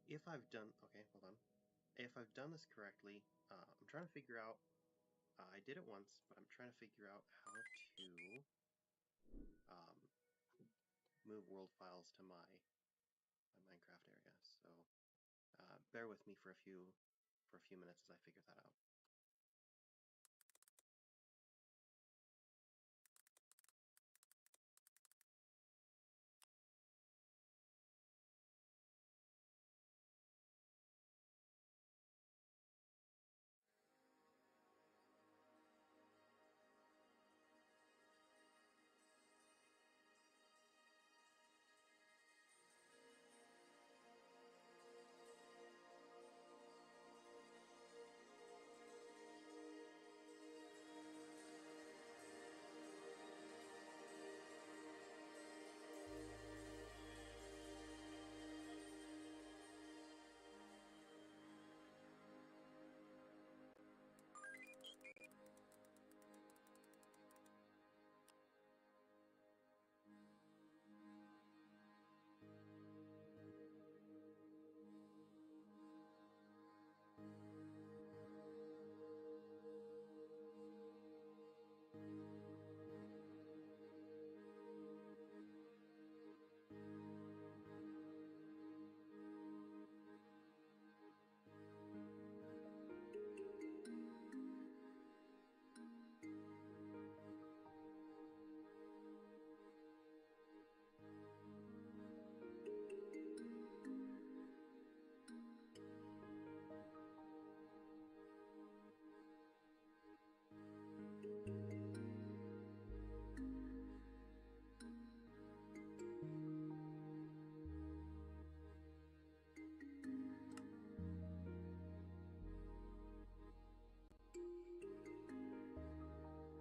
if I've done, okay, hold on. If I've done this correctly, I'm trying to figure out, I did it once, but I'm trying to figure out how to um, move world files to my Minecraft area. So bear with me for a few minutes as I figure that out.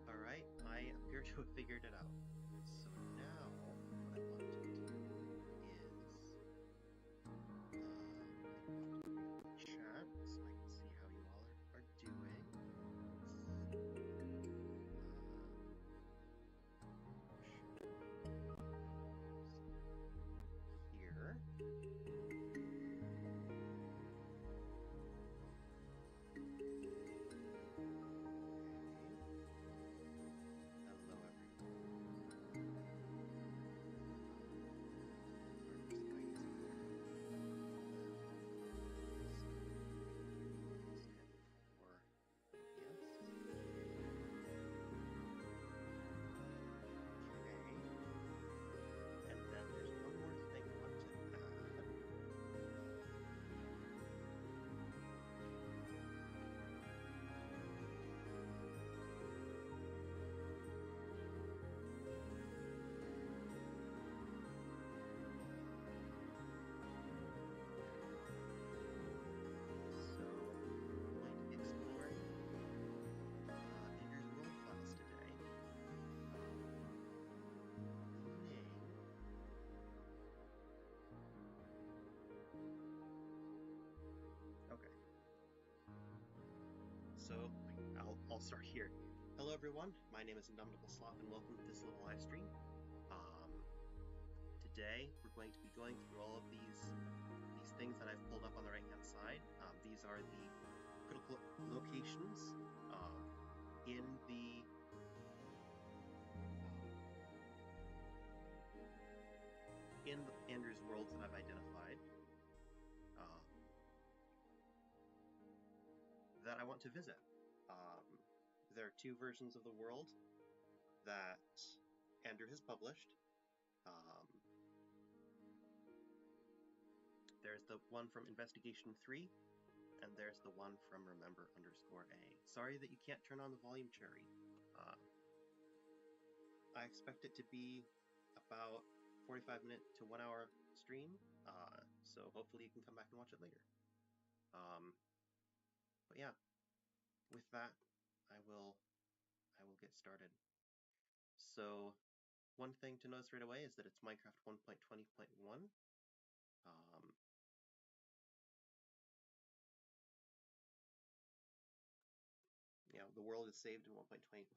Alright, I appear to have figured it out. So now, what I want to do is, chat, so I can see how you all are doing. Here. Hello, and then there's one more thing I want to add. So, I'm going to be exploring Andrew's world files today. Okay. So, I'll start here. Hello everyone, my name is Indomitable Sloth and welcome to this little live stream. Today we're going to be going through all of these things that I've pulled up on the right hand side. These are the critical locations in the Andrew's worlds that I've identified that I want to visit. There are two versions of the world that Andrew has published. There's the one from Investigation 3, and there's the one from Remember_A. Sorry that you can't turn on the volume, Cherry. I expect it to be about 45-minute to 1 hour stream, so hopefully you can come back and watch it later. But yeah, with that, I will get started. So one thing to notice right away is that it's Minecraft 1.20.1. The world is saved in 1.20.1.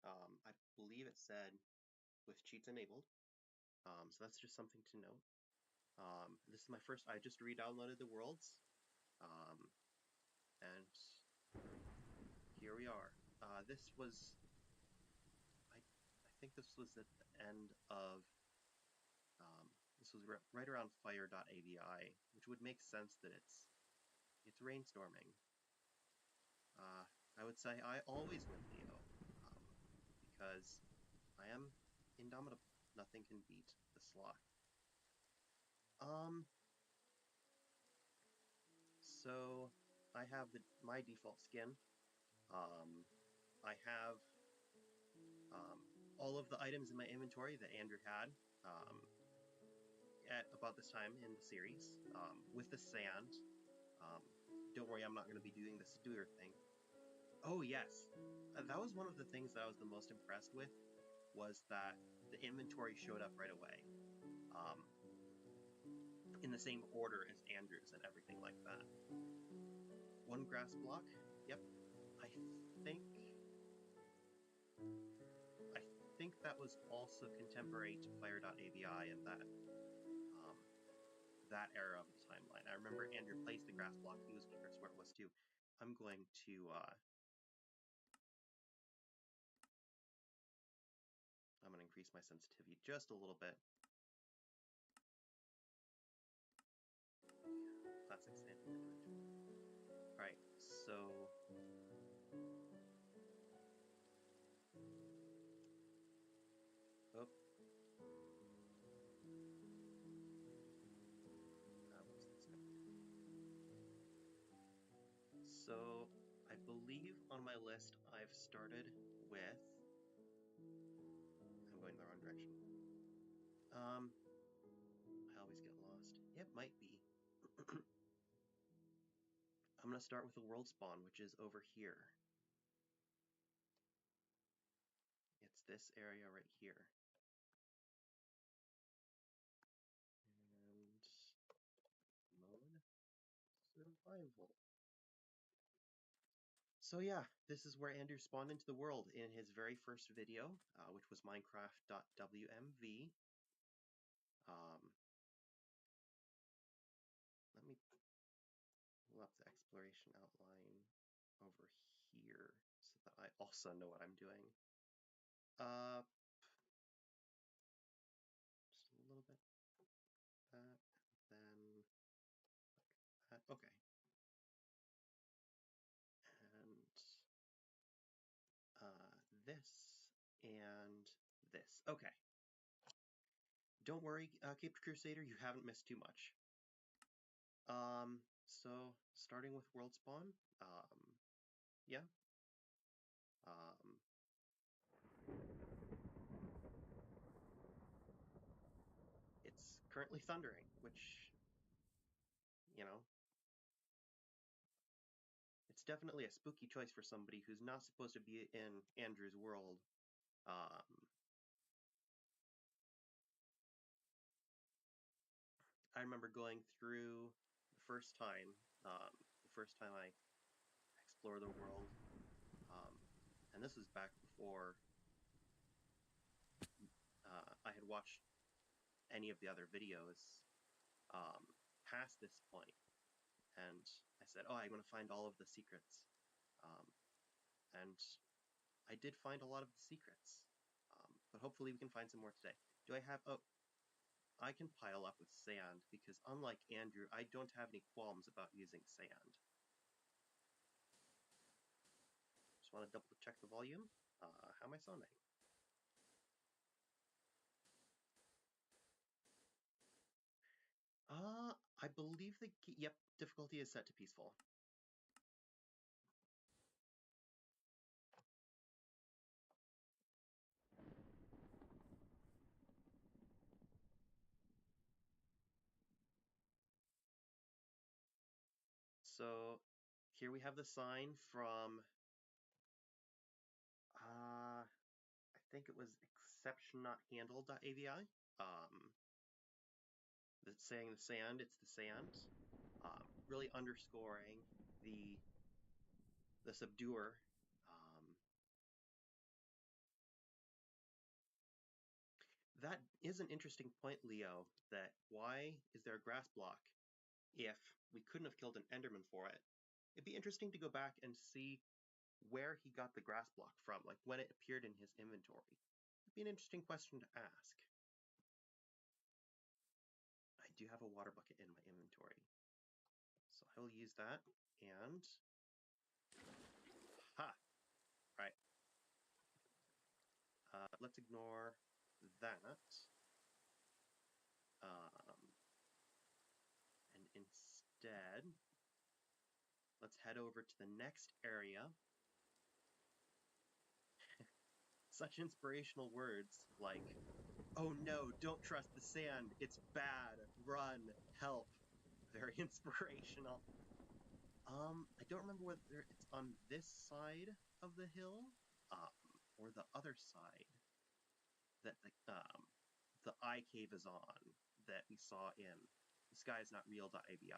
I believe it said with cheats enabled. So that's just something to note. This is my first, I just re-downloaded the worlds, and here we are. This was, I think this was at the end of, this was right around fire.avi, which would make sense that it's rainstorming. I would say I always win Leo, because I am indomitable. Nothing can beat the sloth. So I have my default skin. I have all of the items in my inventory that Andrew had at about this time in the series, with the sand. Don't worry, I'm not going to be doing the Studer thing. Oh yes, that was one of the things that I was the most impressed with, was that the inventory showed up right away, in the same order as Andrew's and everything like that. One grass block, yep. I think that was also contemporary to fire.avi and that era of the timeline. I remember Andrew placed the grass block, he was curious where it was too. I'm going to increase my sensitivity just a little bit. Classic sand. Alright, so So, I believe on my list I've started with... I'm going the wrong direction. I always get lost. It might be. I'm going to start with the world spawn, which is over here. It's this area right here. And mode survival. So yeah, this is where Andrew spawned into the world in his very first video, which was Minecraft.wmv. Let me pull up the exploration outline over here so that I also know what I'm doing. Just a little bit. That, then like that. Okay. And this and this. Okay. Don't worry, Caped Crusader, you haven't missed too much. So starting with world spawn, yeah. It's currently thundering, which, you know, it's definitely a spooky choice for somebody who's not supposed to be in Andrew's world. I remember going through the first time I explored the world, and this was back before I had watched any of the other videos past this point, and I said, oh, I'm going to find all of the secrets, and I did find a lot of the secrets, but hopefully we can find some more today. Do I have... oh, I can pile up with sand, because unlike Andrew, I don't have any qualms about using sand. Just want to double check the volume. How am I sounding? I believe the key, yep, difficulty is set to peaceful. So here we have the sign from, I think it was exceptionnothandled.avi. That's saying the sand, it's the sand. Really underscoring the subduer. That is an interesting point, Leo, that why is there a grass block if we couldn't have killed an Enderman for it? It'd be interesting to go back and see where he got the grass block from, like when it appeared in his inventory. It'd be an interesting question to ask. I do have a water bucket in my inventory, so I will use that, and... Ha! Right. Let's ignore that. And instead, let's head over to the next area. Such inspirational words like, "Oh no, don't trust the sand, it's bad, run, help." Very inspirational. I don't remember whether it's on this side of the hill, or the other side that the eye cave is on, that we saw in The Sky Is Not Real.avi.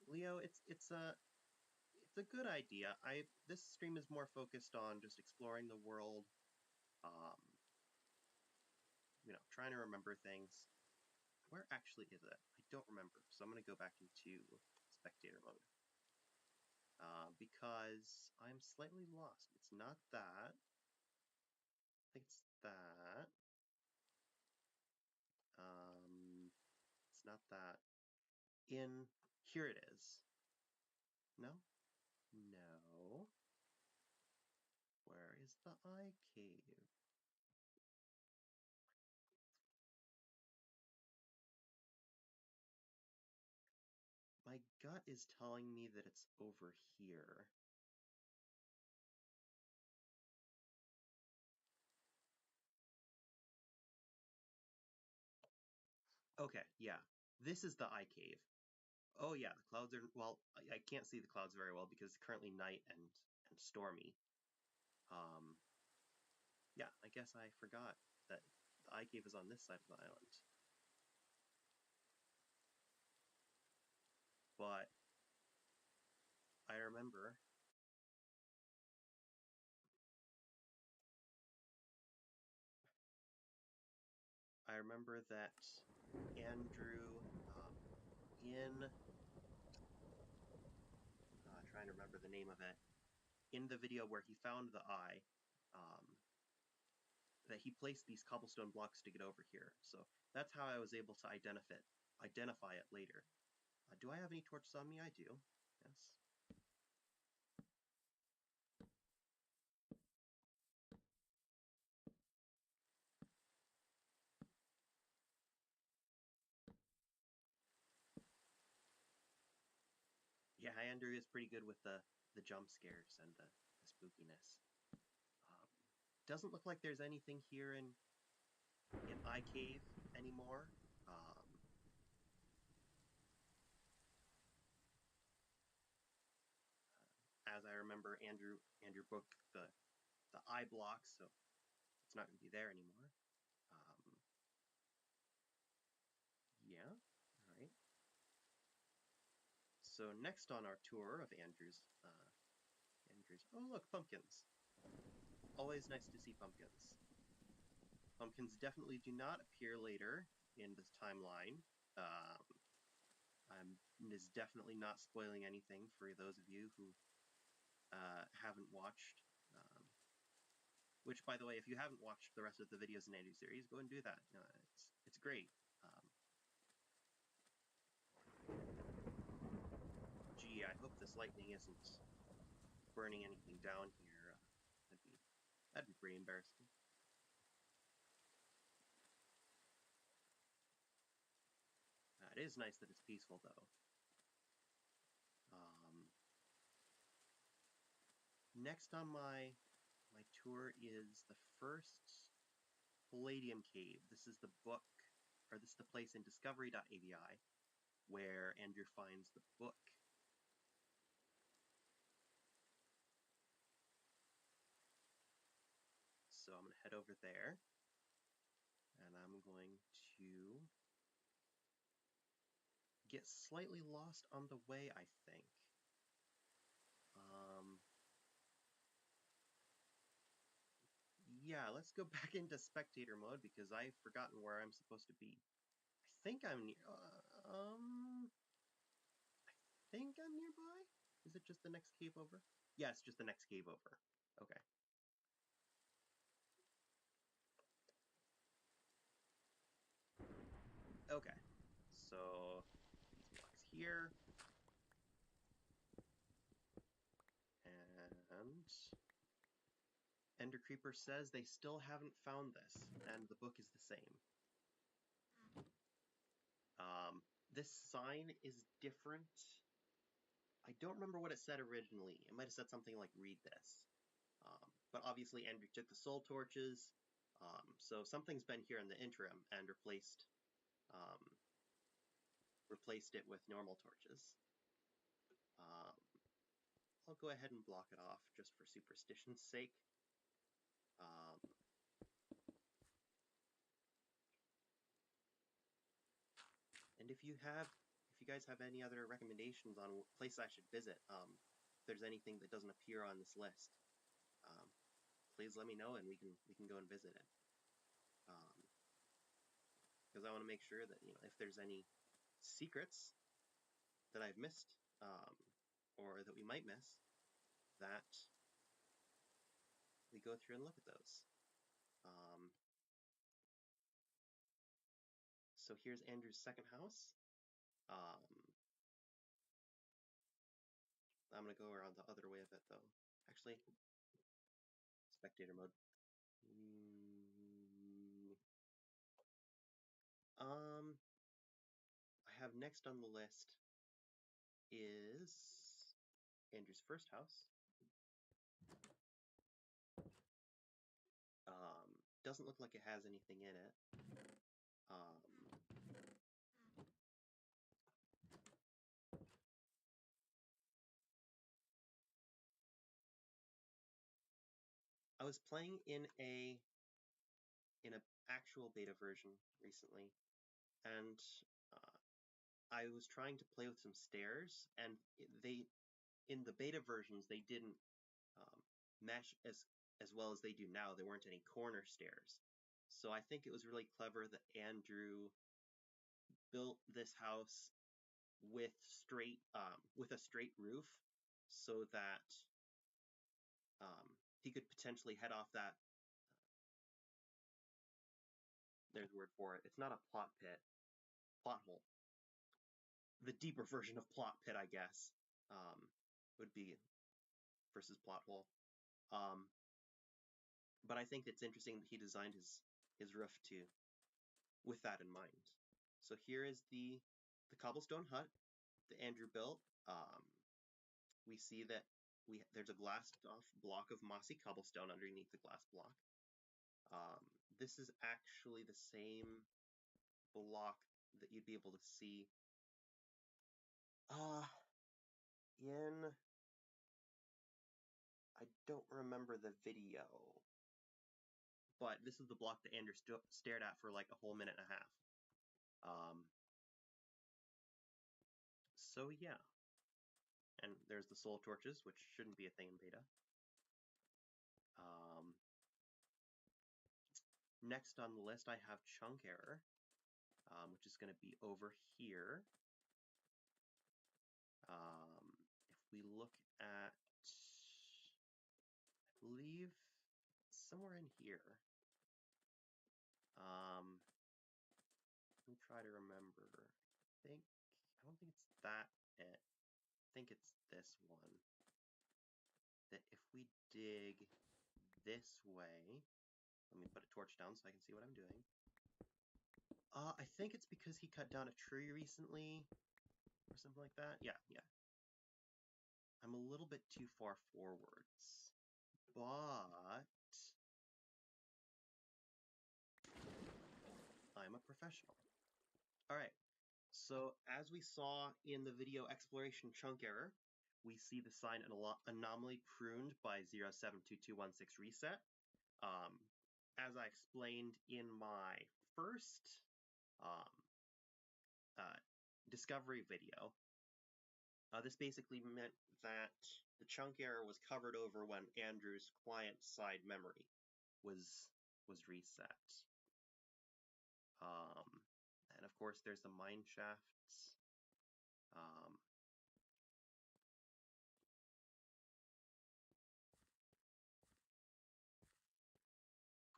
Leo, it's a good idea. This stream is more focused on just exploring the world, trying to remember things. Where actually is it? I don't remember, so I'm going to go back into spectator mode. Because I'm slightly lost. It's not that. I think it's that. It's not that. Here it is. No? No. Where is the eye cave? My gut is telling me that it's over here. Okay, yeah. This is the eye cave. Oh yeah, the clouds are, well, I can't see the clouds very well because it's currently night and stormy. Yeah, I guess I forgot that the eye cave is on this side of the island. But I remember that Andrew, in trying to remember the name of it, in the video where he found the eye, that he placed these cobblestone blocks to get over here. So that's how I was able to identify it later. Do I have any torches on me? I do. Yes. Yeah, Andrew is pretty good with the jump scares and the spookiness. Doesn't look like there's anything here in Eye Cave anymore. As I remember, Andrew broke the eye block, so it's not going to be there anymore. Yeah, all right. So next on our tour of Andrew's, oh look, pumpkins. Always nice to see pumpkins. Pumpkins definitely do not appear later in this timeline. Is definitely not spoiling anything for those of you who haven't watched. Which, by the way, if you haven't watched the rest of the videos in Andrew's series, go and do that. It's great. Gee, I hope this lightning isn't burning anything down here. That'd be pretty embarrassing. It is nice that it's peaceful, though. Next on my tour is the first Palladium Cave. This is the book, or this is the place in discovery.avi where Andrew finds the book. So I'm going to head over there, and I'm going to get slightly lost on the way, I think. Yeah, let's go back into spectator mode because I've forgotten where I'm supposed to be. I think I'm near. I think I'm nearby. Is it just the next cave over? Yeah, it's just the next cave over. Okay. Okay. So these blocks here. And Ender Creeper says they still haven't found this, and the book is the same. This sign is different. I don't remember what it said originally. It might have said something like, read this. But obviously Andrew took the soul torches, so something's been here in the interim and replaced it with normal torches. I'll go ahead and block it off just for superstition's sake. And if you guys have any other recommendations on a place I should visit, if there's anything that doesn't appear on this list, please let me know and we can go and visit it. Because I want to make sure that if there's any secrets that I've missed, or that we might miss, that we go through and look at those. So here's Andrew's second house. I'm going to go around the other way a bit, though. Actually, spectator mode. I have next on the list is Andrew's first house. Doesn't look like it has anything in it. I was playing in a actual beta version recently, and I was trying to play with some stairs, and in the beta versions they didn't mesh as well as they do now. There weren't any corner stairs, so I think it was really clever that Andrew built this house with a straight roof, so that he could potentially head off that. There's a word for it. It's not a plot pit. Plot hole. The deeper version of plot pit, I guess, would be versus plot hole. But I think it's interesting that he designed his roof with that in mind. So here is the cobblestone hut that Andrew built. We see that there's a glassed off block of mossy cobblestone underneath the glass block. This is actually the same block that you'd be able to see in, I don't remember the video, but this is the block that Andrew stared at for like a whole minute and a half. So yeah. And there's the soul torches, which shouldn't be a thing in beta. Next on the list, I have chunk error, which is going to be over here. If we look at, I believe, somewhere in here. Let me try to remember. I don't think it's that it. I think it's this one. That if we dig this way, let me put a torch down so I can see what I'm doing. I think it's because he cut down a tree recently, or something like that. Yeah. I'm a little bit too far forwards, but I'm a professional. Alright, so as we saw in the video exploration chunk error, we see the sign anomaly pruned by 072216 reset. As I explained in my first discovery video. This basically meant that the chunk error was covered over when Andrew's client-side memory was reset. And of course, there's the mine shafts.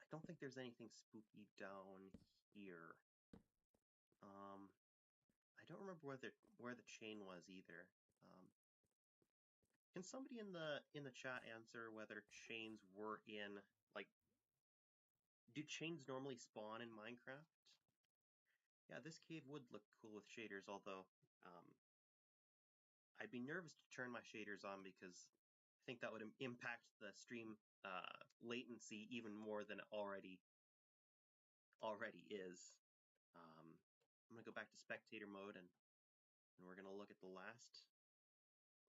I don't think there's anything spooky down here. I don't remember where the chain was either. Can somebody in the chat answer whether chains were in, like, do chains normally spawn in Minecraft? Yeah, this cave would look cool with shaders, although I'd be nervous to turn my shaders on because I think that would impact the stream latency even more than it already is. I'm gonna go back to spectator mode and we're gonna look at the last.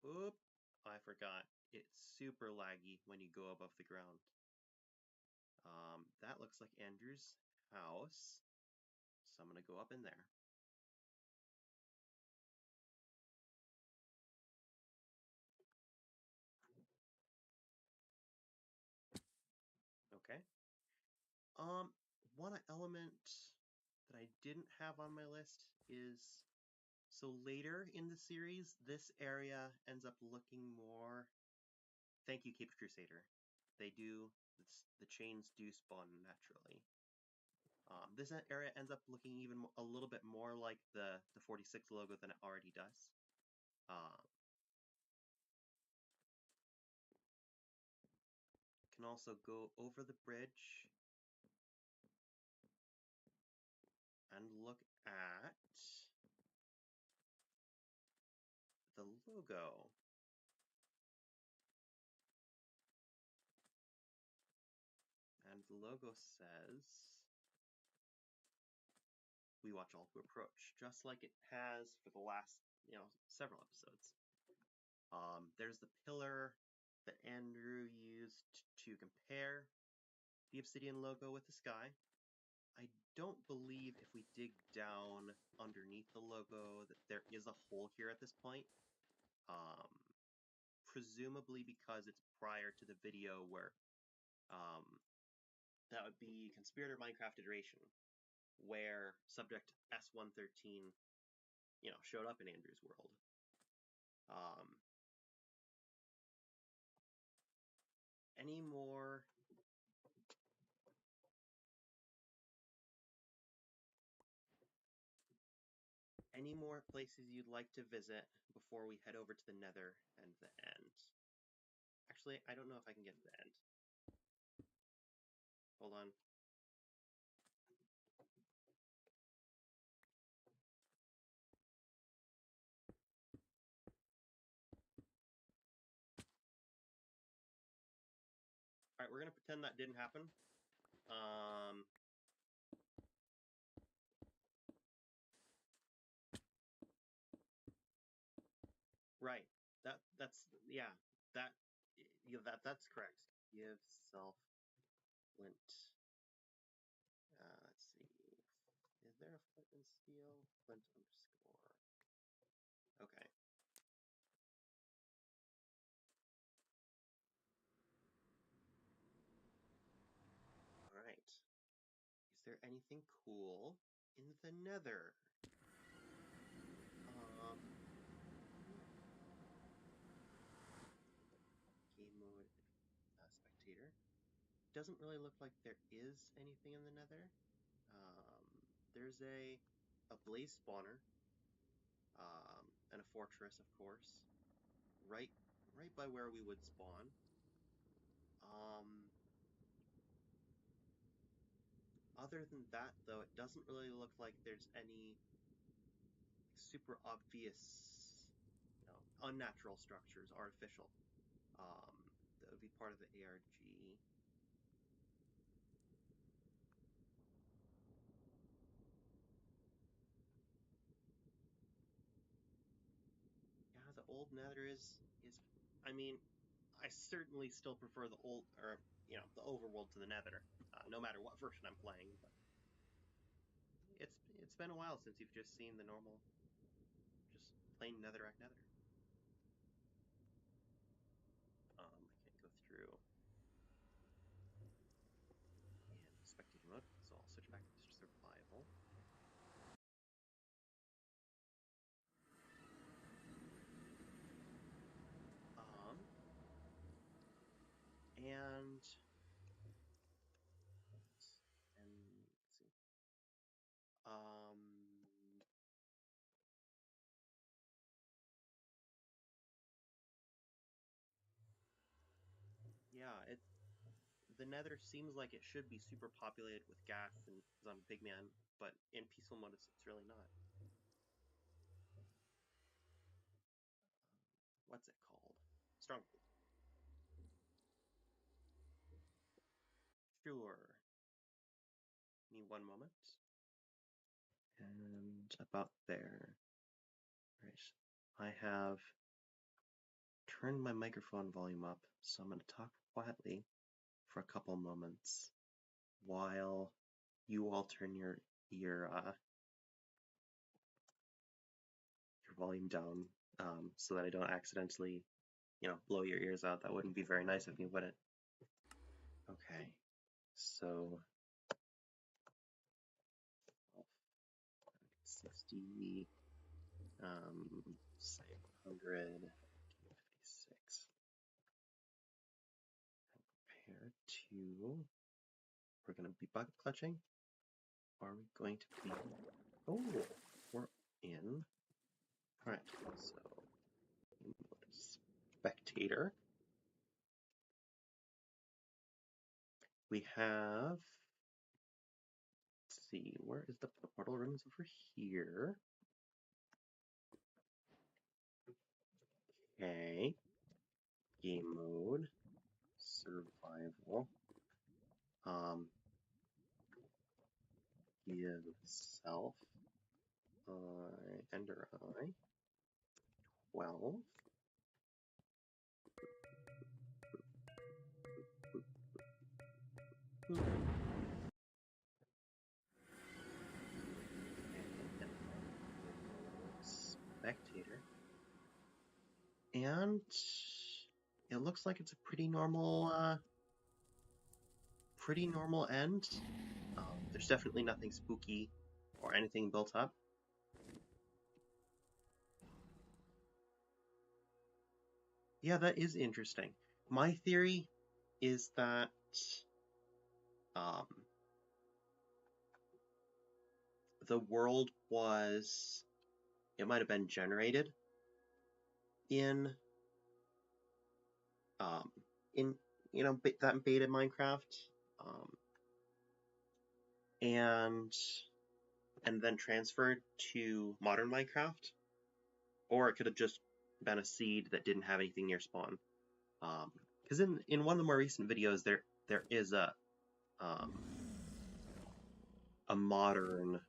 Oop, I forgot. It's super laggy when you go above the ground. That looks like Andrew's house, so I'm gonna go up in there. Okay. One element that I didn't have on my list is, so later in the series, this area ends up looking more. Thank you, Caped Crusader. They do. The chains do spawn naturally. This area ends up looking even a little bit more like the 46 logo than it already does. Can also go over the bridge and look at the logo. And the logo says, "We watch all who approach," just like it has for the last, several episodes. There's the pillar that Andrew used to compare the obsidian logo with the sky. I don't believe if we dig down underneath the logo that there is a hole here at this point. Presumably because it's prior to the video where that would be Conspirator Minecraft Iteration, where subject S113, showed up in Andrew's world. Any more places you'd like to visit before we head over to the Nether and the end? Actually, I don't know if I can get to the end. Hold on. Alright, we're gonna pretend that didn't happen. Right. That's correct. Give self flint. Let's see. Is there a flint and steel? Flint underscore. Okay. Alright. Is there anything cool in the Nether? Game mode, spectator. Doesn't really look like there is anything in the Nether. There's a blaze spawner, and a fortress, of course, right by where we would spawn. Other than that, though, it doesn't really look like there's any super obvious, unnatural structures, artificial, that would be part of the ARG. Yeah, the old Nether is, I mean, I certainly still prefer the old, or, the overworld to the Nether, no matter what version I'm playing, but it's been a while since you've just seen the normal plain netherrack nether. I can't go through in spectator mode, so I'll switch back to survival. And let's see. Yeah, the Nether seems like it should be super populated with gas and because I'm a big man, but in peaceful mode it's really not. What's it called? Stronghold. Sure. Give me one moment. And about there. Right. I have turned my microphone volume up, so I'm going to talk quietly for a couple moments while you all turn your volume down, so that I don't accidentally, blow your ears out. That wouldn't be very nice of me, would it? Okay, so 60, say 100, 56. Compared to, we're going to be bucket clutching. Are we going to be, oh, we're in. All right, so spectator. We have, let's see, where is the portal room? Is over here. Okay. Game mode. Survival. Give self. Ender eye. 12. Spectator. And it looks like it's a pretty normal end. There's definitely nothing spooky or anything built up. Yeah, that is interesting. My theory is that the world was, it might have been generated in that beta Minecraft, and then transferred to modern Minecraft, or it could have just been a seed that didn't have anything near spawn. Because in one of the more recent videos, there is a modern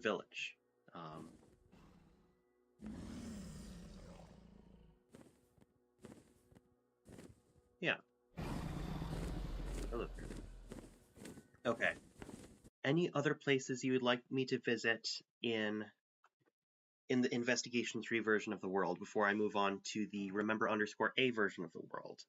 village. Yeah. Hello. Okay. Any other places you would like me to visit in the Investigation 3 version of the world before I move on to the Remember_A version of the world?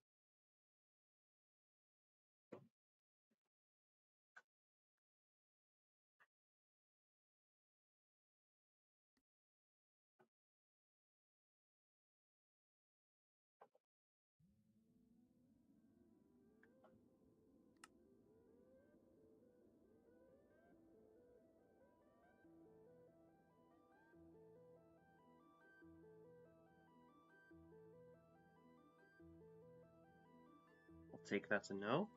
I'll take that's a no.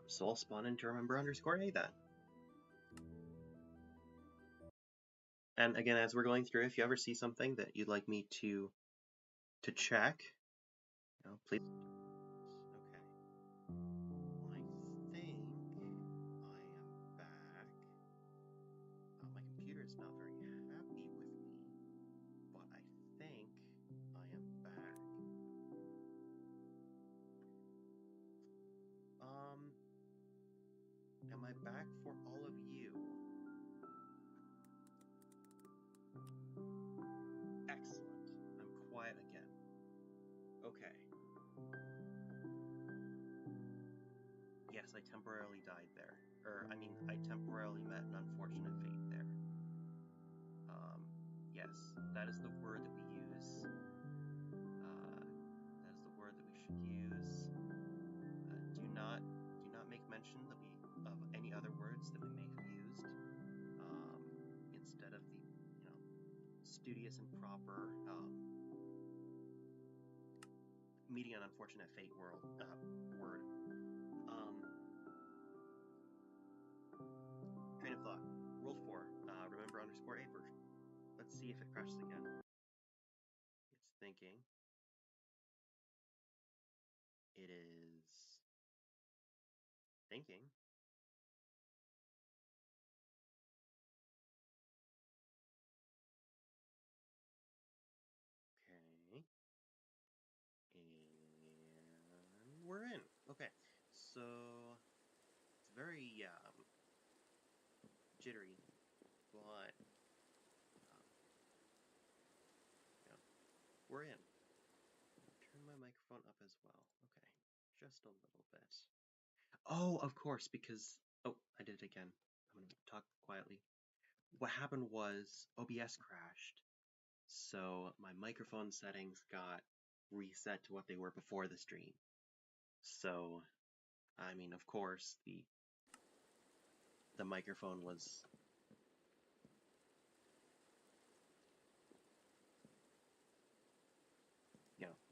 So I'll spawn into Remember_A then. And again, as we're going through, if you ever see something that you'd like me to check, please. Okay. I think I am back. My computer is not very happy with me, but I think I am back. Am I back for all of try again. Okay. Yes, I temporarily died there. I temporarily met an unfortunate fate there. Yes, that is the word that we use. That is the word that we should use. Do not make mention of any other words that we may have used instead of the studious and proper meeting an unfortunate fate word. Train of thought. World 4. Remember _A version. Let's see if it crashes again. It's thinking. It is thinking. Okay. And we're in. Okay. So it's very jittery, but we're in. Turn my microphone up as well. Okay. Just a little bit. Oh, of course, because oh, I did it again. I'm gonna talk quietly. What happened was OBS crashed. So my microphone settings got reset to what they were before the stream. So, I mean, of course, the microphone was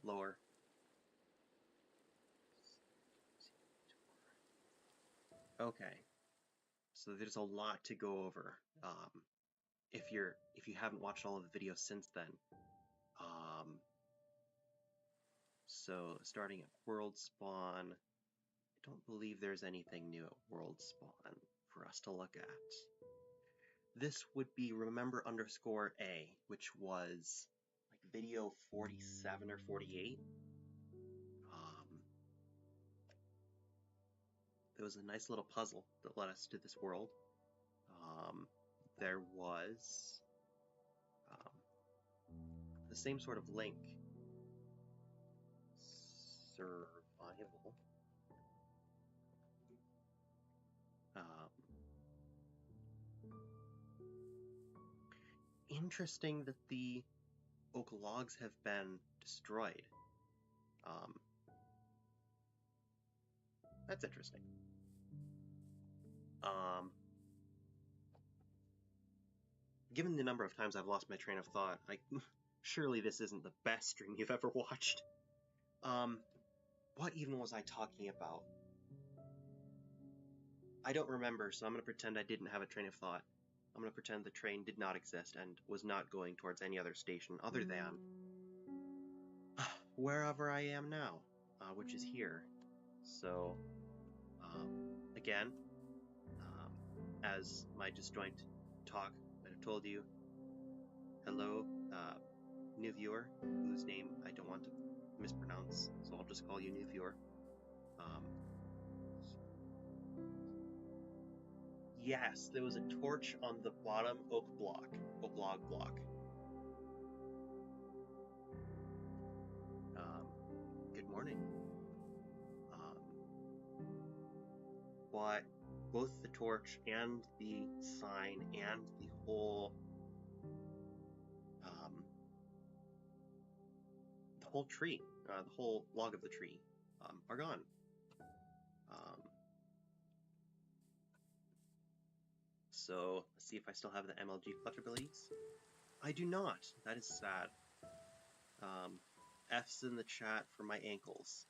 lower. Okay, so there's a lot to go over. If you haven't watched all of the videos since then, so starting at World Spawn, I don't believe there's anything new at World Spawn for us to look at. This would be remember _A, which was like video 47 or 48. There was a nice little puzzle that led us to this world. There was the same sort of link, survival. Interesting that the oak logs have been destroyed. That's interesting. Given the number of times I've lost my train of thought, surely this isn't the best stream you've ever watched. What even was I talking about? I don't remember, so I'm going to pretend I didn't have a train of thought. I'm going to pretend the train did not exist and was not going towards any other station other than wherever I am now, which is here. So, again, as my disjoint talk might have told you, hello, new viewer, whose name I don't want to mispronounce, so I'll just call you new viewer. Yes, there was a torch on the bottom oak log block. Good morning. But both the torch and the sign and the whole tree, the whole log of the tree, are gone. So let's see if I still have the MLG clutch abilities. I do not. That is sad. F's in the chat for my ankles.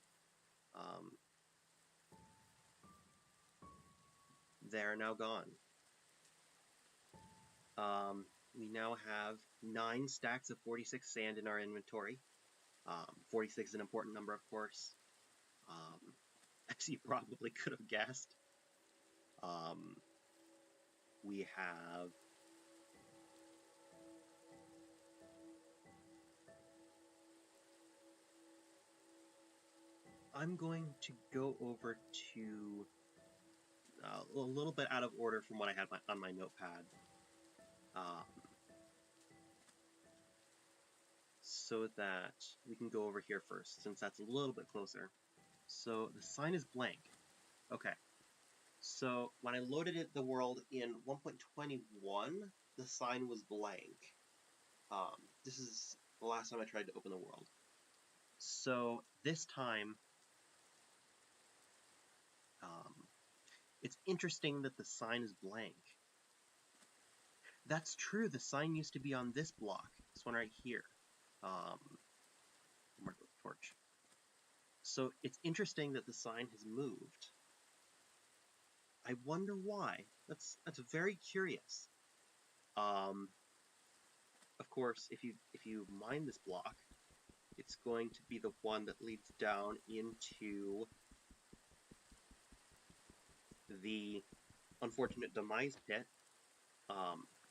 They are now gone. We now have 9 stacks of 46 sand in our inventory. 46 is an important number, of course. As you probably could have guessed. We have I'm going to go over to a little bit out of order from what I had on my notepad. so that we can go over here first, since that's a little bit closer. So the sign is blank. Okay. So when I loaded the world in 1.21, the sign was blank. This is the last time I tried to open the world. So this time, it's interesting that the sign is blank. That's true, the sign used to be on this block, this one right here. Mark with torch. So it's interesting that the sign has moved. I wonder why. That's very curious. Of course, if you mine this block, it's going to be the one that leads down into the unfortunate demise pit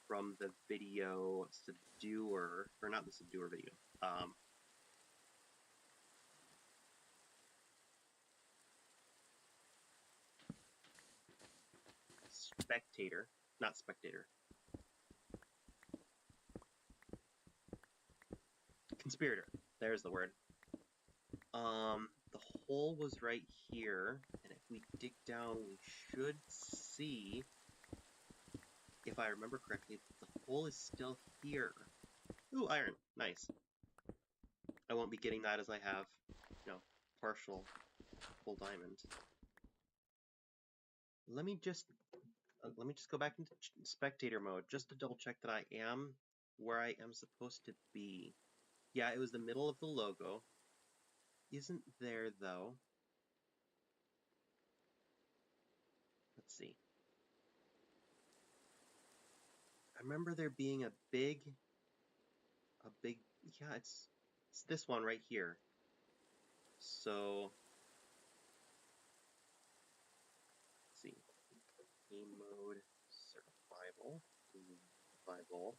from the video Subduer, or not the Subduer video. Spectator, not Spectator. Conspirator, there's the word. The hole was right here, and if we dig down, we should see, if I remember correctly, the hole is still here. Ooh, iron, nice. I won't be getting that as I have, partial full diamond. Let me just go back into spectator mode just to double check that I am where I am supposed to be. Yeah, it was the middle of the logo. Isn't there though? Let's see. I remember there being a big, yeah, it's this one right here. So, let's see. Game mode, survival, survival.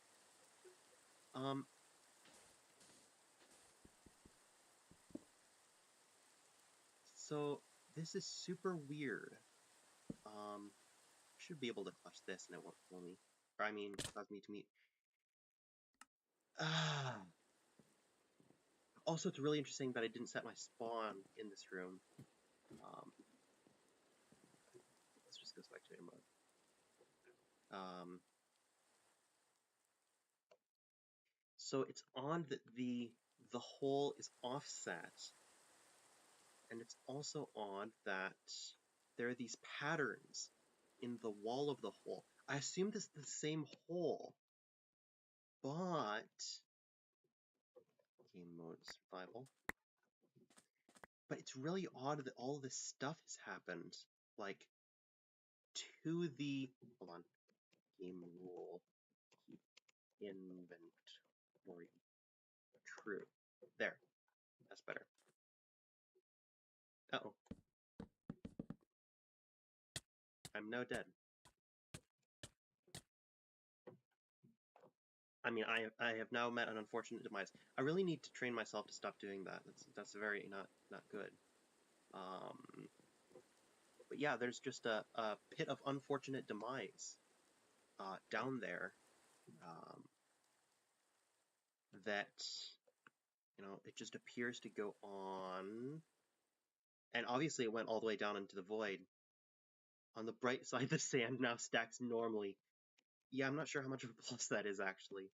So this is super weird. Should be able to clutch this and it won't kill me. Or I mean, cause me to meet. Also, it's really interesting that I didn't set my spawn in this room. Let's just go spectator mode. So it's on the hole is offset, and it's also odd that there are these patterns in the wall of the hole. I assume this is the same hole, but game mode survival. But it's really odd that all this stuff has happened, like, to the, hold on, game rule, keep inventory true. There, that's better. Uh-oh. I'm now dead. I mean, I have now met an unfortunate demise. I really need to train myself to stop doing that. That's very not good. But yeah, there's just a pit of unfortunate demise down there that, it just appears to go on. And obviously it went all the way down into the void. On the bright side, the sand now stacks normally. Yeah, I'm not sure how much of a plus that is actually.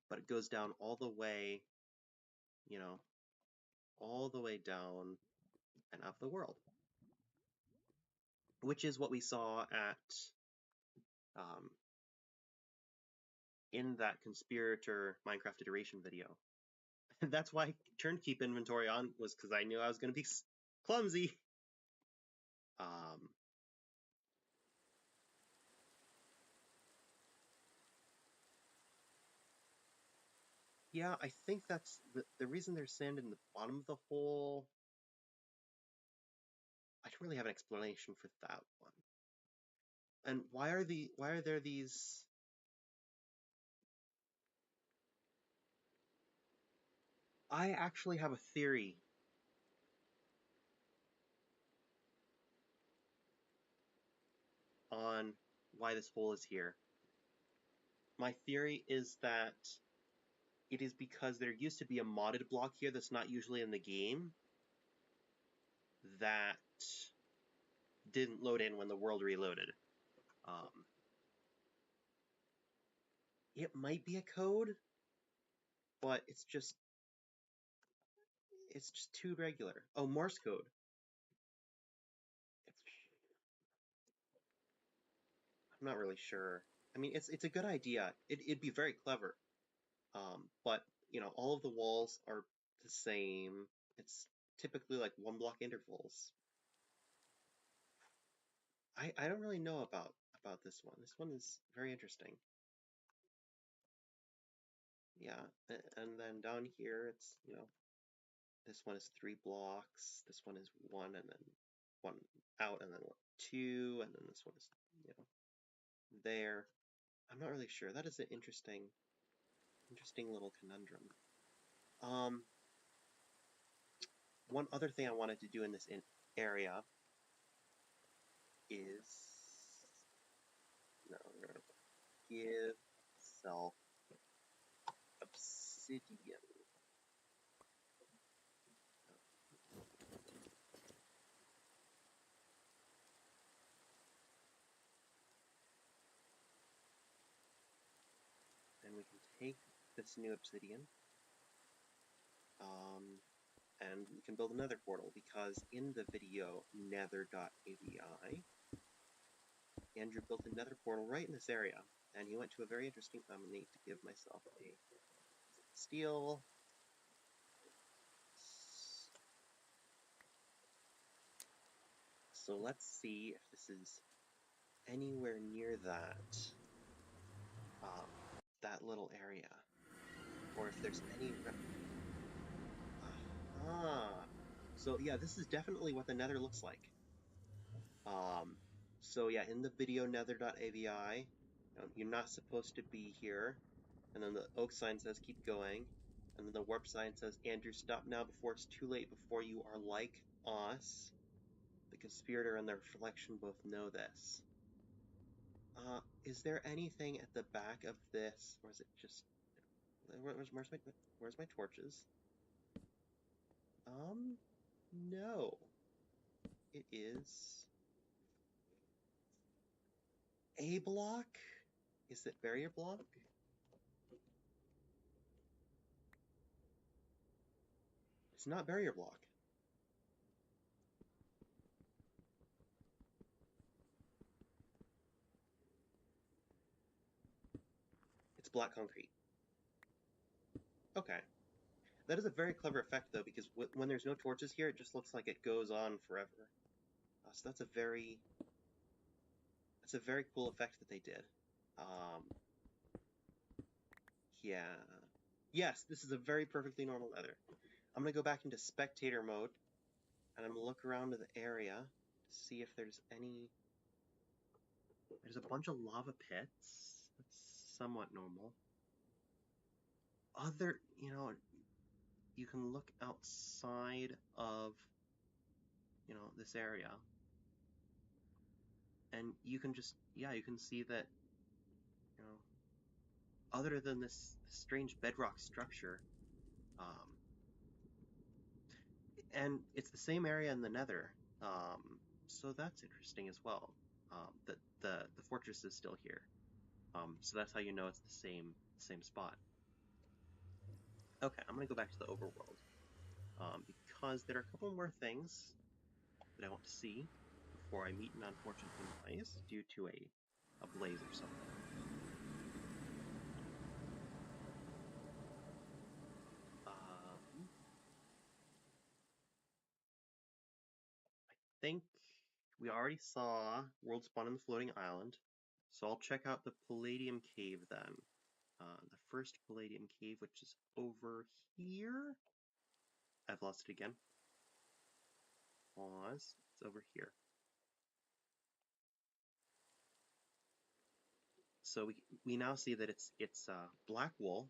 But it goes down all the way, all the way down and out of the world. Which is what we saw at, in that conspirator Minecraft iteration video. That's why I turned keep inventory on, was because I knew I was going to be clumsy. Yeah, I think that's the reason there's sand in the bottom of the hole. I don't really have an explanation for that one. And why are there these? I actually have a theory. On why this hole is here. My theory is that it is because there used to be a modded block here that's not usually in the game that didn't load in when the world reloaded. It might be a code, but it's just too regular. Oh, Morse code. I'm not really sure. I mean, it's a good idea. It'd be very clever. But you know, all of the walls are the same. It's typically like 1 block intervals. I don't really know about this one. This one is very interesting. Yeah, and then down here it's, you know, this one is 3 blocks. This one is 1, and then 1 out, and then 2, and then this one is, you know, there. I'm not really sure. That is an interesting little conundrum. One other thing I wanted to do in this area is, no, we're gonna give self obsidian. And we can take this new obsidian, and we can build another portal, because in the video nether.avi, Andrew built a nether portal right in this area, and he went to a very interesting, I'm going to need to give myself a steel. So let's see if this is anywhere near that little area, or if there's any. So yeah, this is definitely what the Nether looks like. So yeah, in the video nether.avi, you're not supposed to be here, and then the oak sign says keep going, and then the warp sign says Andrew, stop now before it's too late, before you are like us. The conspirator and the reflection both know this. Is there anything at the back of this, or is it just, where's my torches? No. It is a block? Is it barrier block? It's not barrier block. It's black concrete. Okay. That is a very clever effect, though, because when there's no torches here, it just looks like it goes on forever. So that's a very cool effect that they did. Yeah. Yes, this is a very perfectly normal nether. I'm going to go back into spectator mode, and I'm going to look around the area to see if there's any. There's a bunch of lava pits. That's somewhat normal. You know, you can look outside of, you know, this area, and you can just, yeah, you can see that, you know, other than this strange bedrock structure, and it's the same area in the Nether, so that's interesting as well. That the fortress is still here, so that's how you know it's the same spot. Okay, I'm gonna go back to the overworld, because there are a couple more things that I want to see before I meet an unfortunate demise due to a blaze or something. I think we already saw world spawn in the floating island, so I'll check out the palladium cave then. The first palladium cave, which is over here. I've lost it again. Pause. It's over here. So we now see that it's black wool.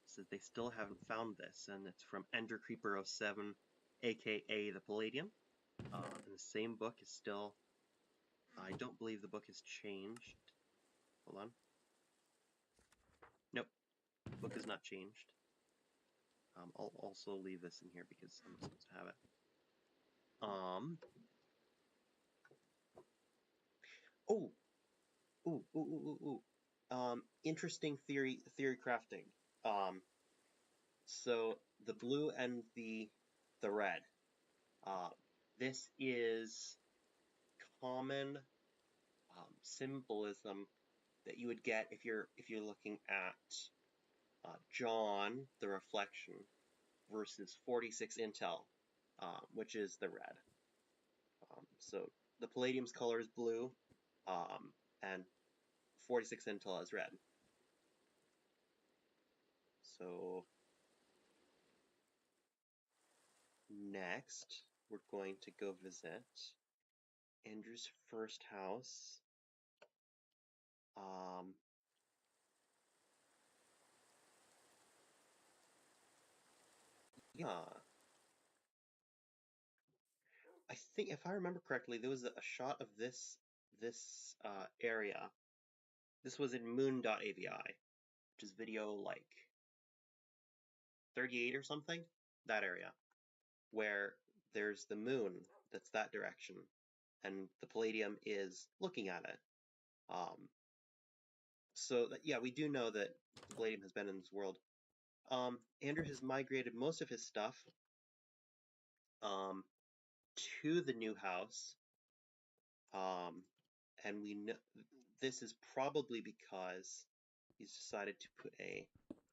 So they still haven't found this, and it's from EnderCreeper07, aka the Palladium. And the same book is still. I don't believe the book has changed. Hold on. book has not changed. I'll also leave this in here because I'm supposed to have it. Interesting theory crafting. So the blue and the red. This is common symbolism that you would get if you're looking at John, the reflection, versus 46 intel, which is the red. So the palladium's color is blue, and 46 intel is red. So next, we're going to go visit Andrew's first house. Yeah. I think, if I remember correctly, there was a shot of this area. This was in moon.avi, which is video like 38 or something, that area, where there's the moon that's that direction, and the palladium is looking at it. So that, yeah, we do know that the palladium has been in this world. Andrew has migrated most of his stuff to the new house, and we know this is probably because he's decided to put a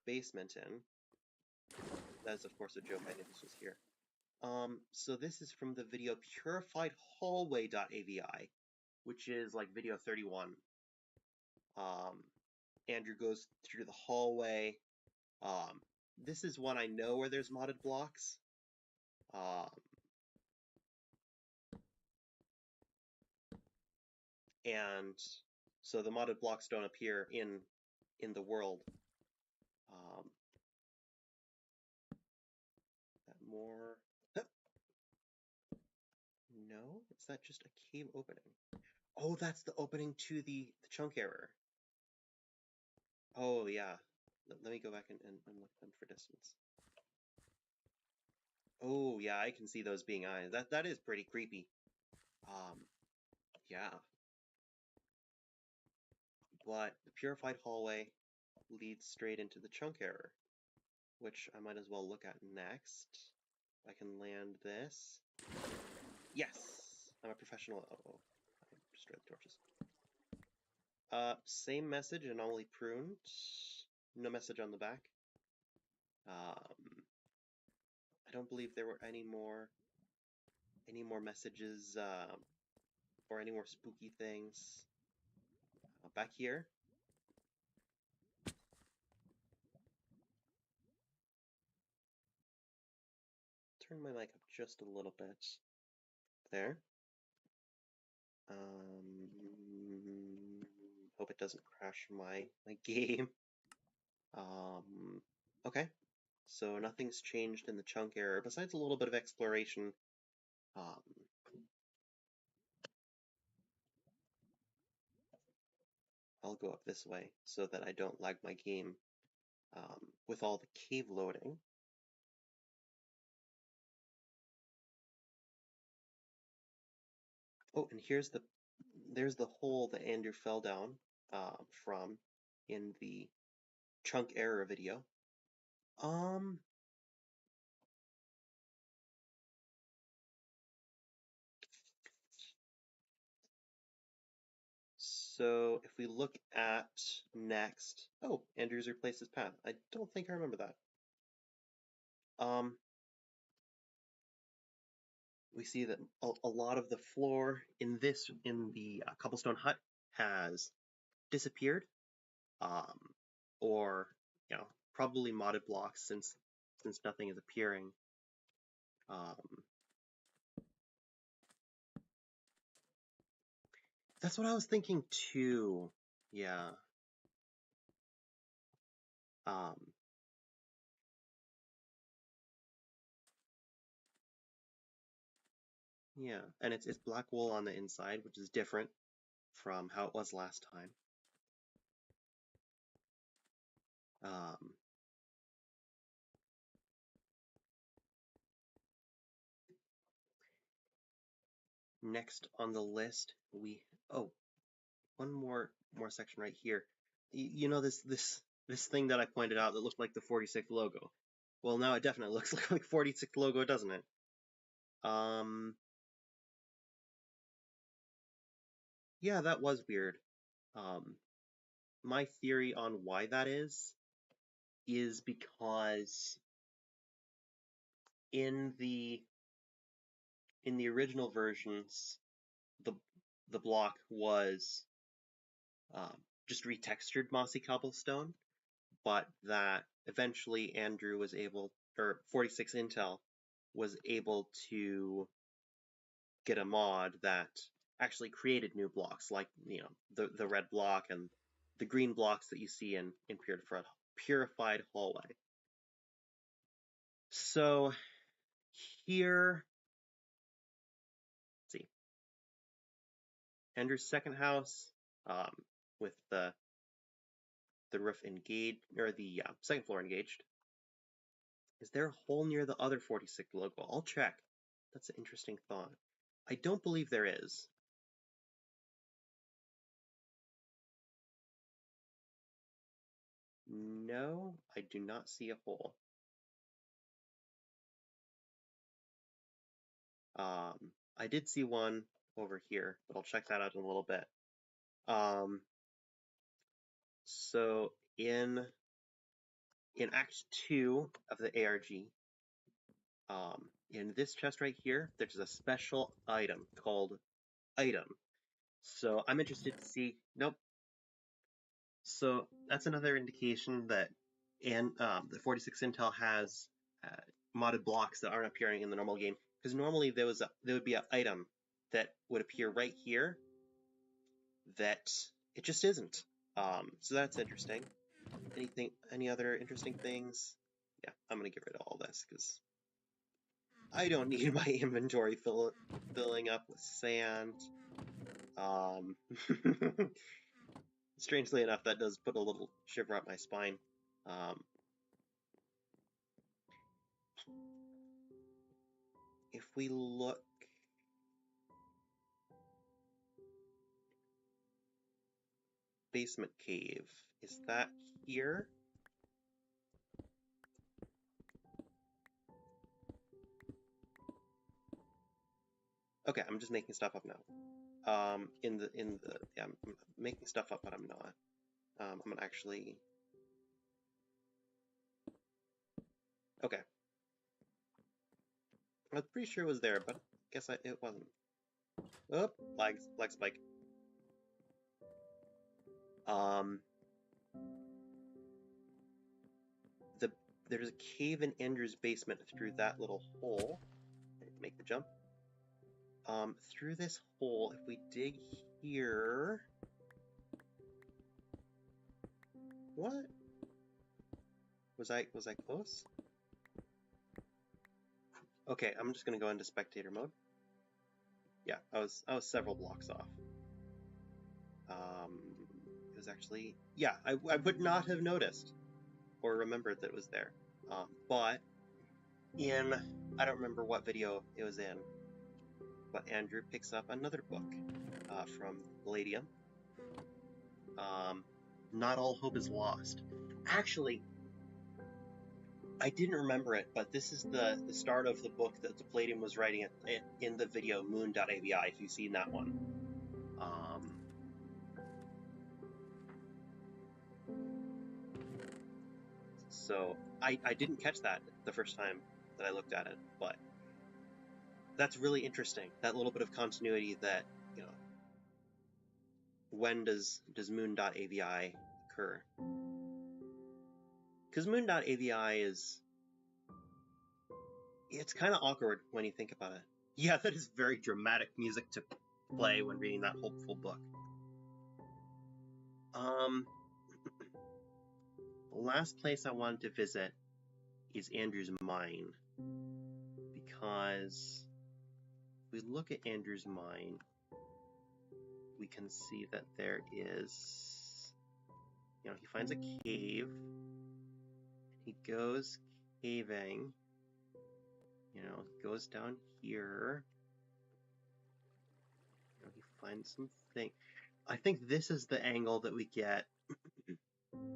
basement in. That is, of course, a joke. I knew this was here. So this is from the video Purified Hallway.avi, which is like video 31. Andrew goes through the hallway. This is one I know where there's modded blocks. And so the modded blocks don't appear in the world. That more? No, is that just a cave opening? Oh, that's the opening to the chunk error. Oh yeah. Let me go back and look at them for distance. Oh yeah, I can see those being eyes. That is pretty creepy. Yeah. But the purified hallway leads straight into the chunk error, which I might as well look at next. I can land this. Yes! I'm a professional. Uh-oh. I destroyed the torches. Same message, anomaly pruned. No message on the back. I don't believe there were any more messages or any more spooky things back here. Turn my mic up just a little bit. There. Hope it doesn't crash my game. Okay. So nothing's changed in the chunk error besides a little bit of exploration. I'll go up this way so that I don't lag my game with all the cave loading. Oh, and there's the hole that Andrew fell down from in the chunk error video. So if we look at next, oh, Andrew's replaced his path. I don't think I remember that. We see that a lot of the floor in the cobblestone hut has disappeared, or probably modded blocks since nothing is appearing. That's what I was thinking too. Yeah. Yeah, and it's black wool on the inside, which is different from how it was last time. next on the list, one more section right here. You know this thing that I pointed out that looked like the 46th logo. Well, now it definitely looks like 46th logo, doesn't it? Yeah, that was weird. My theory on why that is because in the original versions, the block was just retextured mossy cobblestone, but that eventually Andrew was able, or 46 Intel was able to get a mod that actually created new blocks, like the red block and the green blocks that you see in Purified hallway. So here, let's see, Andrew's second house with the roof engaged, or the second floor engaged. Is there a hole near the other 46 logo? I'll check. That's an interesting thought. I don't believe there is. No, I do not see a hole. I did see one over here, but I'll check that out in a little bit. So in Act 2 of the ARG, in this chest right here, there's a special item called Item. So I'm interested to see. Nope. So that's another indication that the 46 Intel has modded blocks that aren't appearing in the normal game. Because normally there would be an item that would appear right here that it just isn't. So that's interesting. Any other interesting things? Yeah, I'm gonna get rid of all this because I don't need my inventory filling up with sand. Strangely enough, that does put a little shiver up my spine. If we look, basement cave, is that here? Okay, I'm just making stuff up now. I'm making stuff up, but I'm not. I'm gonna actually. Okay. I was pretty sure it was there, but I guess it wasn't. Oh, lag spike. There's a cave in Andrew's basement through that little hole. I didn't make the jump. Through this hole, if we dig here... What? Was I close? Okay, I'm just gonna go into spectator mode. Yeah, I was several blocks off. It was actually... Yeah, I would not have noticed or remembered that it was there. But in... I don't remember what video it was in, but Andrew picks up another book from Palladium. Not All Hope is Lost. Actually, I didn't remember it, but this is the start of the book that the Palladium was writing in the video moon.avi, if you've seen that one. So I didn't catch that the first time that I looked at it, but that's really interesting. That little bit of continuity that, when does moon.avi occur? Because moon.avi it's kind of awkward when you think about it. Yeah, that is very dramatic music to play when reading that hopeful book. The last place I wanted to visit is Andrew's mine, because if we look at Andrew's mine, we can see that there is, he finds a cave, he goes caving, he goes down here, find something. I think this is the angle that we get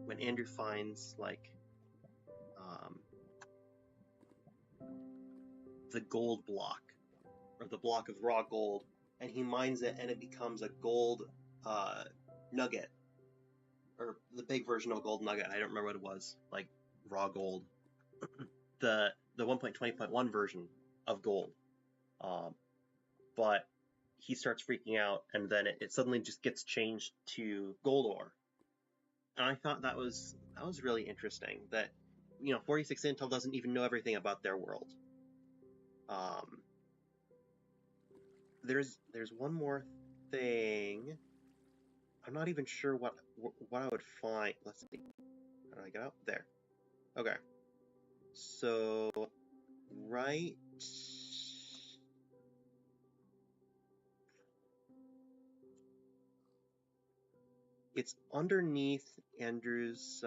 when Andrew finds, like, the gold block, or the block of raw gold, and he mines it and it becomes a gold nugget, or the big version of a gold nugget. I don't remember what it was, like raw gold. the 1.20.1 version of gold. But he starts freaking out, and then it suddenly just gets changed to gold ore. And I thought that was really interesting, that 46 Intel doesn't even know everything about their world. There's one more thing. I'm not even sure what I would find. Let's see. How do I get out? There. Okay. So right. It's underneath Andrew's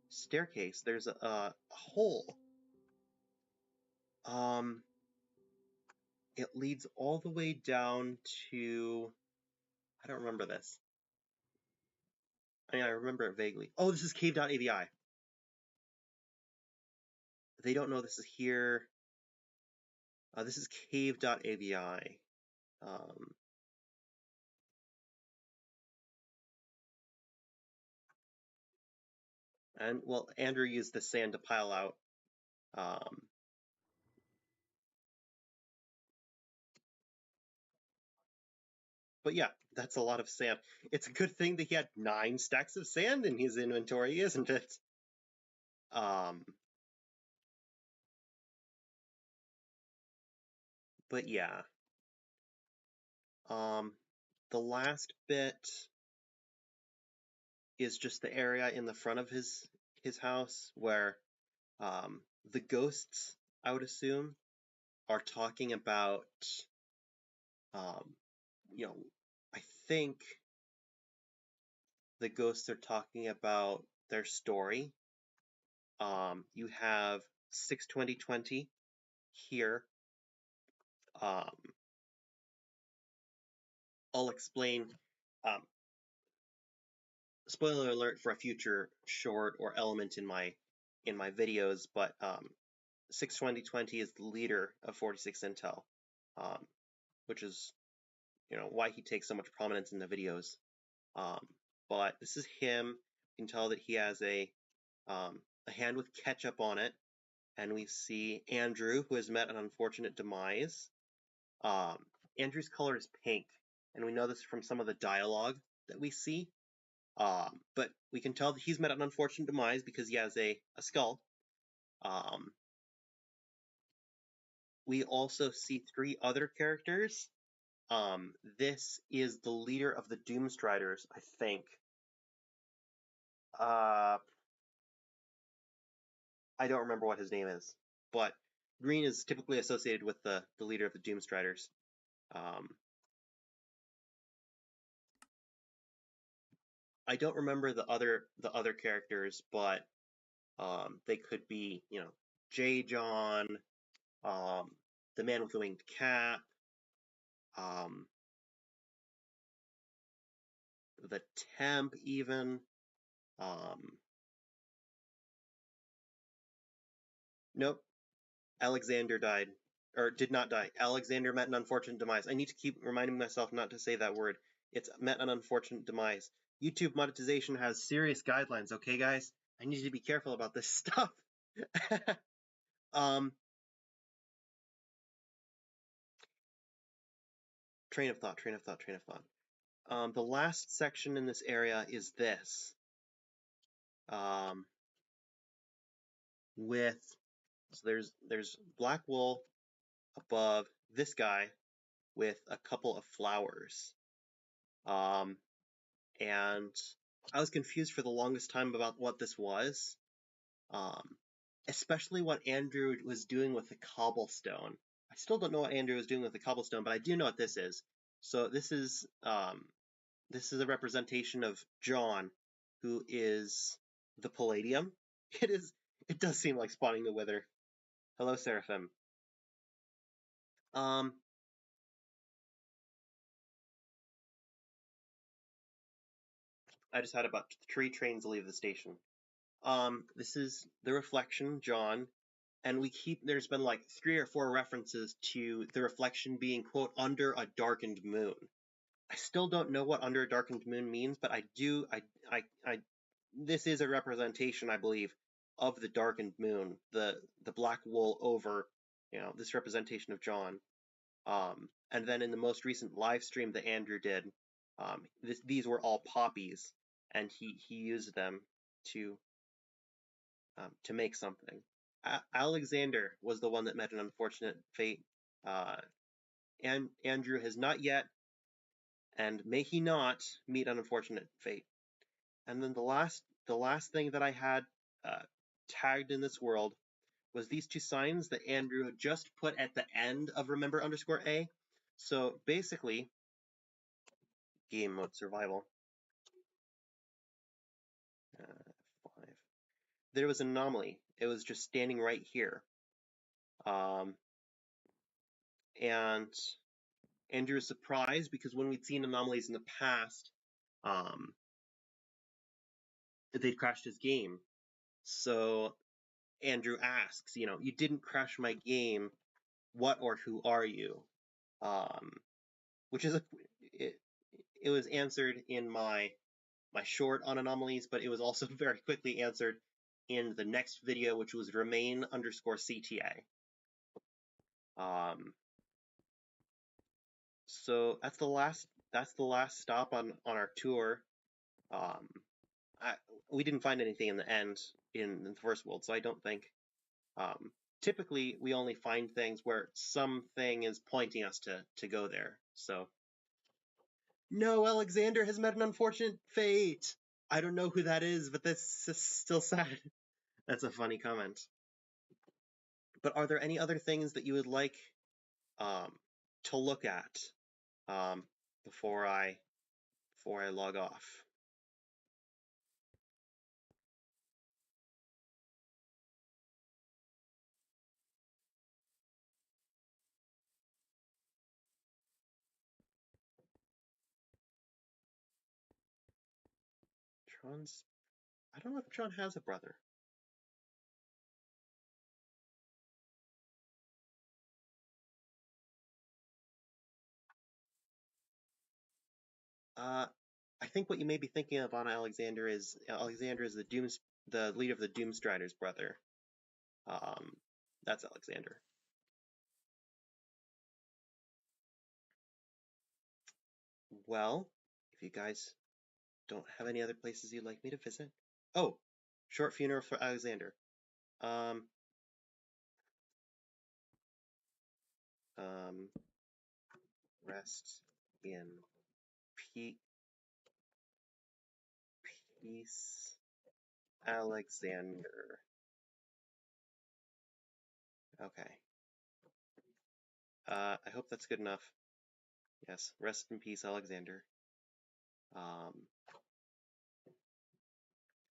staircase. There's a hole. It leads all the way down to... I don't remember this. I mean, I remember it vaguely. Oh, this is cave.avi. They don't know this is here. This is cave.avi. And, well, Andrew used the sand to pile out. But yeah, that's a lot of sand. It's a good thing that he had 9 stacks of sand in his inventory, isn't it? But yeah. The last bit is just the area in the front of his house where the ghosts, I would assume, are talking about, I think the ghosts are talking about their story. You have 6/20/20 here. I'll explain. Spoiler alert for a future short or element in my videos, but 6/20/20 is the leader of 46 Intel, which is why he takes so much prominence in the videos. But this is him. You can tell that he has a hand with ketchup on it, and we see Andrew, who has met an unfortunate demise. Andrew's color is pink, and we know this from some of the dialogue that we see. But we can tell that he's met an unfortunate demise because he has a skull. We also see 3 other characters. This is the leader of the Doomstriders, I think. I don't remember what his name is, but green is typically associated with the leader of the Doomstriders. I don't remember the other characters, but they could be, J. John, the man with the winged cap, the temp even. Nope. Alexander died. Or did not die. Alexander met an unfortunate demise. I need to keep reminding myself not to say that word. It's met an unfortunate demise. YouTube monetization has serious guidelines, okay, guys? I need to be careful about this stuff. Train of thought. The last section in this area is this. So there's black wool above this guy with a couple of flowers. And I was confused for the longest time about what this was, especially what Andrew was doing with the cobblestone. I still don't know what Andrew was doing with the cobblestone, but I do know what this is. So this is a representation of John, who is the palladium. It does seem like spawning the wither. Hello, Seraphim. I just had about 3 trains leave the station. This is the reflection, John, and there's been like 3 or 4 references to the reflection being, quote, under a darkened moon. I still don't know what under a darkened moon means, but this is a representation, I believe, of the darkened moon, the black wool over, this representation of John. And then in the most recent live stream that Andrew did, these were all poppies, and he used them to make something. Alexander was the one that met an unfortunate fate. And Andrew has not yet, and may he not meet an unfortunate fate. And then the last thing that I had tagged in this world was these 2 signs that Andrew had just put at the end of remember_A. So basically, game mode survival. 5. There was an anomaly. It was just standing right here. And Andrew was surprised because when we'd seen anomalies in the past, they'd crashed his game. So Andrew asks, you didn't crash my game. What or who are you? Which is it was answered in my short on anomalies, but it was also very quickly answered in the next video, which was remain_CTA. So that's the last stop on our tour. We didn't find anything in the end in the first world, so I don't think. Typically, we only find things where something is pointing us to go there. So, no, Alexander has met an unfortunate fate. I don't know who that is, but this is still sad. That's a funny comment. But are there any other things that you would like to look at before I log off? I don't know if John has a brother. I think what you may be thinking of on Alexander is the leader of the Doomstriders brother. That's Alexander. Well, if you guys don't have any other places you'd like me to visit. Oh, short funeral for Alexander. Rest in peace, Alexander. Okay. I hope that's good enough. Yes, rest in peace, Alexander.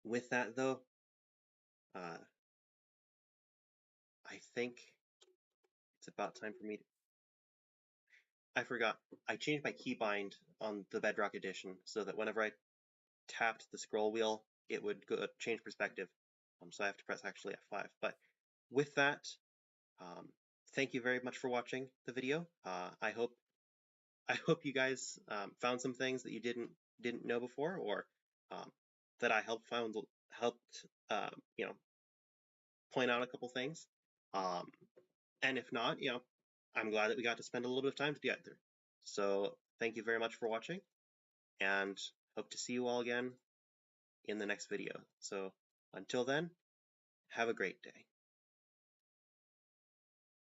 With that, though, I think it's about time for me to... I forgot. I changed my keybind on the Bedrock edition so that whenever I tapped the scroll wheel, it would change perspective. So I have to press actually F5. But with that, thank you very much for watching the video. I hope you guys found some things that you didn't know before, or that I helped point out a couple things. And if not, I'm glad that we got to spend a little bit of time together. So thank you very much for watching, and hope to see you all again in the next video. So until then, have a great day.